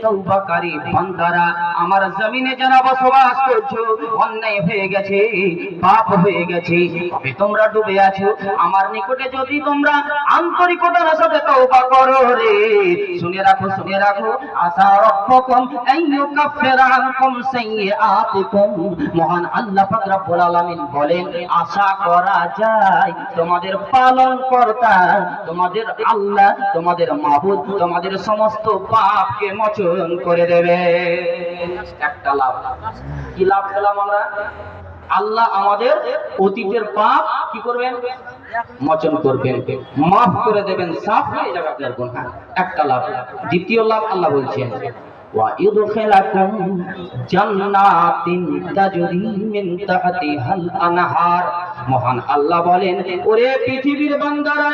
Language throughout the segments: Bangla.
তওবাকারী বান্দারা, আমার জমিনে যারা বসবাস করছো, অন্যায় হয়ে গেছে, পাপ হয়ে গেছে, তবে তোমরা ডুবে আছো। আমার নিকটে যদি তোমরা আন্তরিকতার সাথে তওবা করো রে, শুনে রাখো, শুনে রাখো, আসা রাব্বুকুম আইয়ুকাফিরা আনকুম সাইয়্যাতিকুম। মহান আল্লাহ পাক রব্বুল আলামিন বলেন, আশা করা যায় তোমাদের পালনকর্তা, তোমাদের আল্লাহ, তোমাদের মাবুদ তোমাদের সমস্ত পাপকে মোচন করে দেবে। একটা লাভ, কি লাভ পেলাম আমরা? আল্লাহ আমাদের অতীতের পাপ কি করবেন? মোচন করবেন, মাফ করে দেবেন, সাফ হয়ে যাবে আপনার গুনাহ। একটা লাভ। দ্বিতীয় লাভ আল্লাহ বলছেন, وَيُدْخِلَكُمْ جَنَّاتٍ تَجْرِي مِنْ تَحْتِهَا الْأَنْهَارُ। মহান আল্লাহ বলেন, ওরে পৃথিবীর বান্দারা,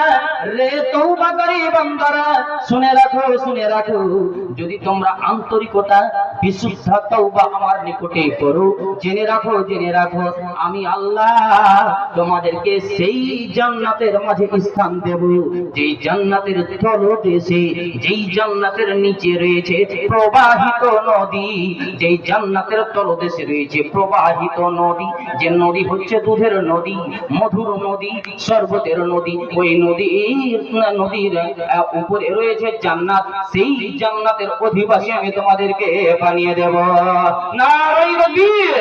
রে তওবাকারী বান্দারা, শুনে রাখো, শুনে রাখো, যদি তোমরা আন্তরিকতা বিশুদ্ধ তওবা আমার নিকটে করো, জেনে রাখো, জেনে রাখো, আমি আল্লাহ তোমাদেরকে সেই জান্নাতের মাঝে স্থান দেব, যেই জান্নাতের তলদেশে, যেই জান্নাতের নিচে রয়েছে প্রবাহিত নদী, যেই জান্নাতের তলদেশে রয়েছে প্রবাহিত নদী, যে নদী হচ্ছে দুধের নদী, মধুর নদী, শরবতের নদী। ওই নদীর উপরে রয়েছে জান্নাত, সেই জান্নাতের অধিবাসী আমি তোমাদেরকে বানিয়ে দেব। নারায়ে তাকবীর।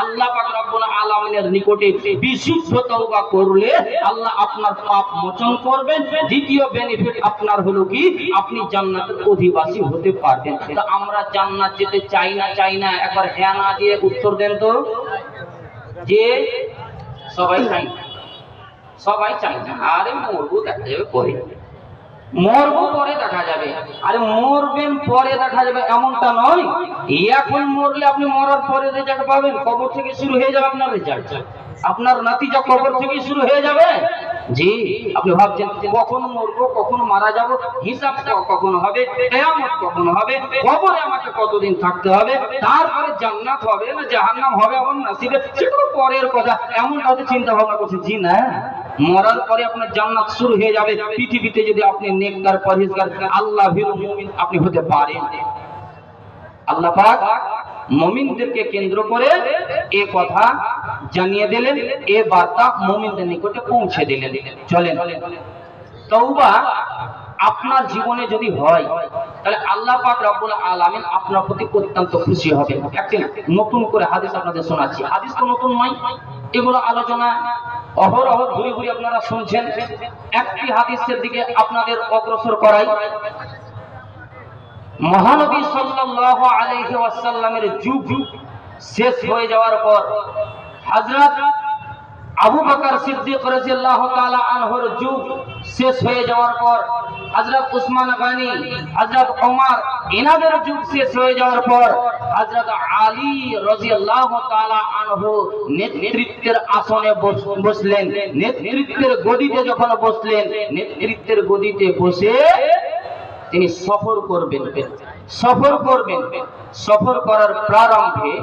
আল্লাহ পাক রব্বুল আলামিনের নিকটে বিশুদ্ধ তওবা করলে আল্লাহ আপনার পাপ মোচন করবেন। দ্বিতীয় বেনিফিট আপনার হলো কি, আপনি জান্নাতের অধিবাসী হতে পারবেন। তো আমরা জান্নাত যেতে চাই না, চাই না? একবার হ্যাঁ না দিয়ে উত্তর দেন তো। যে সবাই চাই না, সবাই চাই না। আরে মরবো দেখা যাবে পরে, মরবো পরে দেখা যাবে। আরে মরবেন পরে দেখা যাবে এমনটা নয়। এখন মরলে আপনি মরার পরে রেজাল্ট পাবেন, কবর থেকে শুরু হয়ে যাবে আপনার রেজাল্ট, আপনার নাতিজা কবর থেকে শুরু হয়ে যাবে। জি, আপনি ভাবছেন কখন মরবো, কখন মারা যাব, হিসাব কখন হবে, কিয়ামত কখন হবে, কবরে আমাকে কতদিন থাকতে হবে, তারপরে জান্নাত হবে না জাহান্নাম হবে আমার নসিবে, সেগুলো পরের কথা। এমন কাউকে চিন্তা ভাবনা করছে? জি না, মরার পরে আপনার জান্নাত শুরু হয়ে যাবে। পৃথিবীতে যদি আপনি নেককার, পরহেজগার, আল্লাহ ভীরু মুমিন আপনি হতে পারেন। আল্লাহ পাক মুমিনদেরকে কেন্দ্র করে এ কথা জানিয়ে দিলেন, এ বার্তা মুমিনদের নিকটে পৌঁছে দিলেন। চলেন, তওবা আপনার জীবনে যদি হয়, তাহলে আল্লাহ পাক রব্বুল আলামিন আপনার প্রতি অত্যন্ত খুশি হবেন। একটি নতুন করে হাদিস আপনাদের শোনাচ্ছি। হাদিস তো নতুন নয়, এগুলো আলোচনা অহরহ ঘুরে ঘুরে আপনারা শুনছেন। একটি হাদিসের দিকে আপনাদের অগ্রসর করাই। মহানবী সাল্লাল্লাহু আলাইহি ওয়াসাল্লামের যুগ শেষ হয়ে যাওয়ার পর হযরত আবু বকর সিদ্দিক রাদিয়াল্লাহু তাআলা আনহুর যুগ শেষ হয়ে যাওয়ার পর হযরত উসমান গনি, হযরত ওমর, এনাদের যুগ শেষ হয়ে যাওয়ার পর হযরত আলী রাদিয়াল্লাহু তাআলা আনহু নেতৃত্বের আসনে বসলেন। নেতৃত্বের গদিতে যখন বসলেন, নেতৃত্বের গদিতে বসে তিনি সফর করবেন। সফর করবেন, সফর করার প্রারম্ভে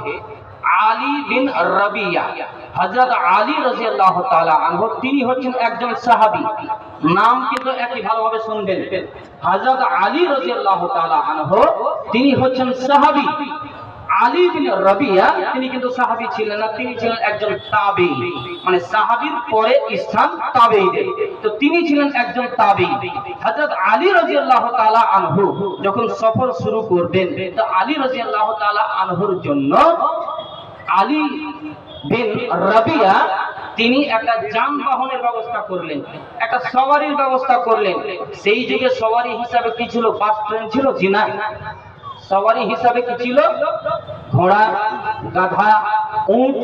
আলী বিন রাবিয়া, হযরত আলী রাদিয়াল্লাহু তাআলা আনহু, তিনি হচ্ছেন একজন সাহাবী। নাম কিন্তু একই, ভালোভাবে শুনবেন। হযরত আলী রাদিয়াল্লাহু তাআলা আনহু তিনি হচ্ছেন সাহাবী। আলী বিন রাবিয়া তিনি কিন্তু সাহাবী ছিলেন না, তিনি ছিলেন একজন তাবেঈ, মানে সাহাবীর পরে স্থান তাবেঈদের। তো তিনি ছিলেন একজন তাবেঈ। হযরত আলী রাদিয়াল্লাহু তাআলা আনহু যখন সফর শুরু করবেন, তো আলী রাদিয়াল্লাহু তাআলা আনহুর জন্য আলী বিন রাবিয়া তিনি একটা যানবাহনের ব্যবস্থা করলেন, একটা সওয়ারির ব্যবস্থা করলেন। সেই যুগে সওয়ারি হিসাবে কি ছিল? বাস ট্রেন ছিল? জি না, সওয়ারি হিসাবে কি ছিল? ঘোড়া, গাধা, উট,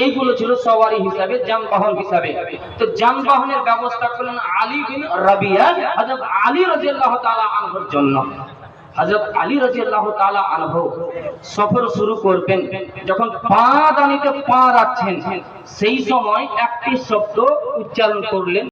এইগুলো ছিল সওয়ারি হিসাবে, যানবাহন হিসাবে। তো যানবাহনের ব্যবস্থা করলেন আলী বিন রাবিয়া হযরত আলী রাদিয়াল্লাহু তাআলা আনহুর জন্য। হযরত আলী রাদিয়াল্লাহু তাআলা আনহু সফর শুরু করবেন, যখন পা দানিতে পা রাখছেন, সেই সময় একটি শব্দ উচ্চারণ করলেন।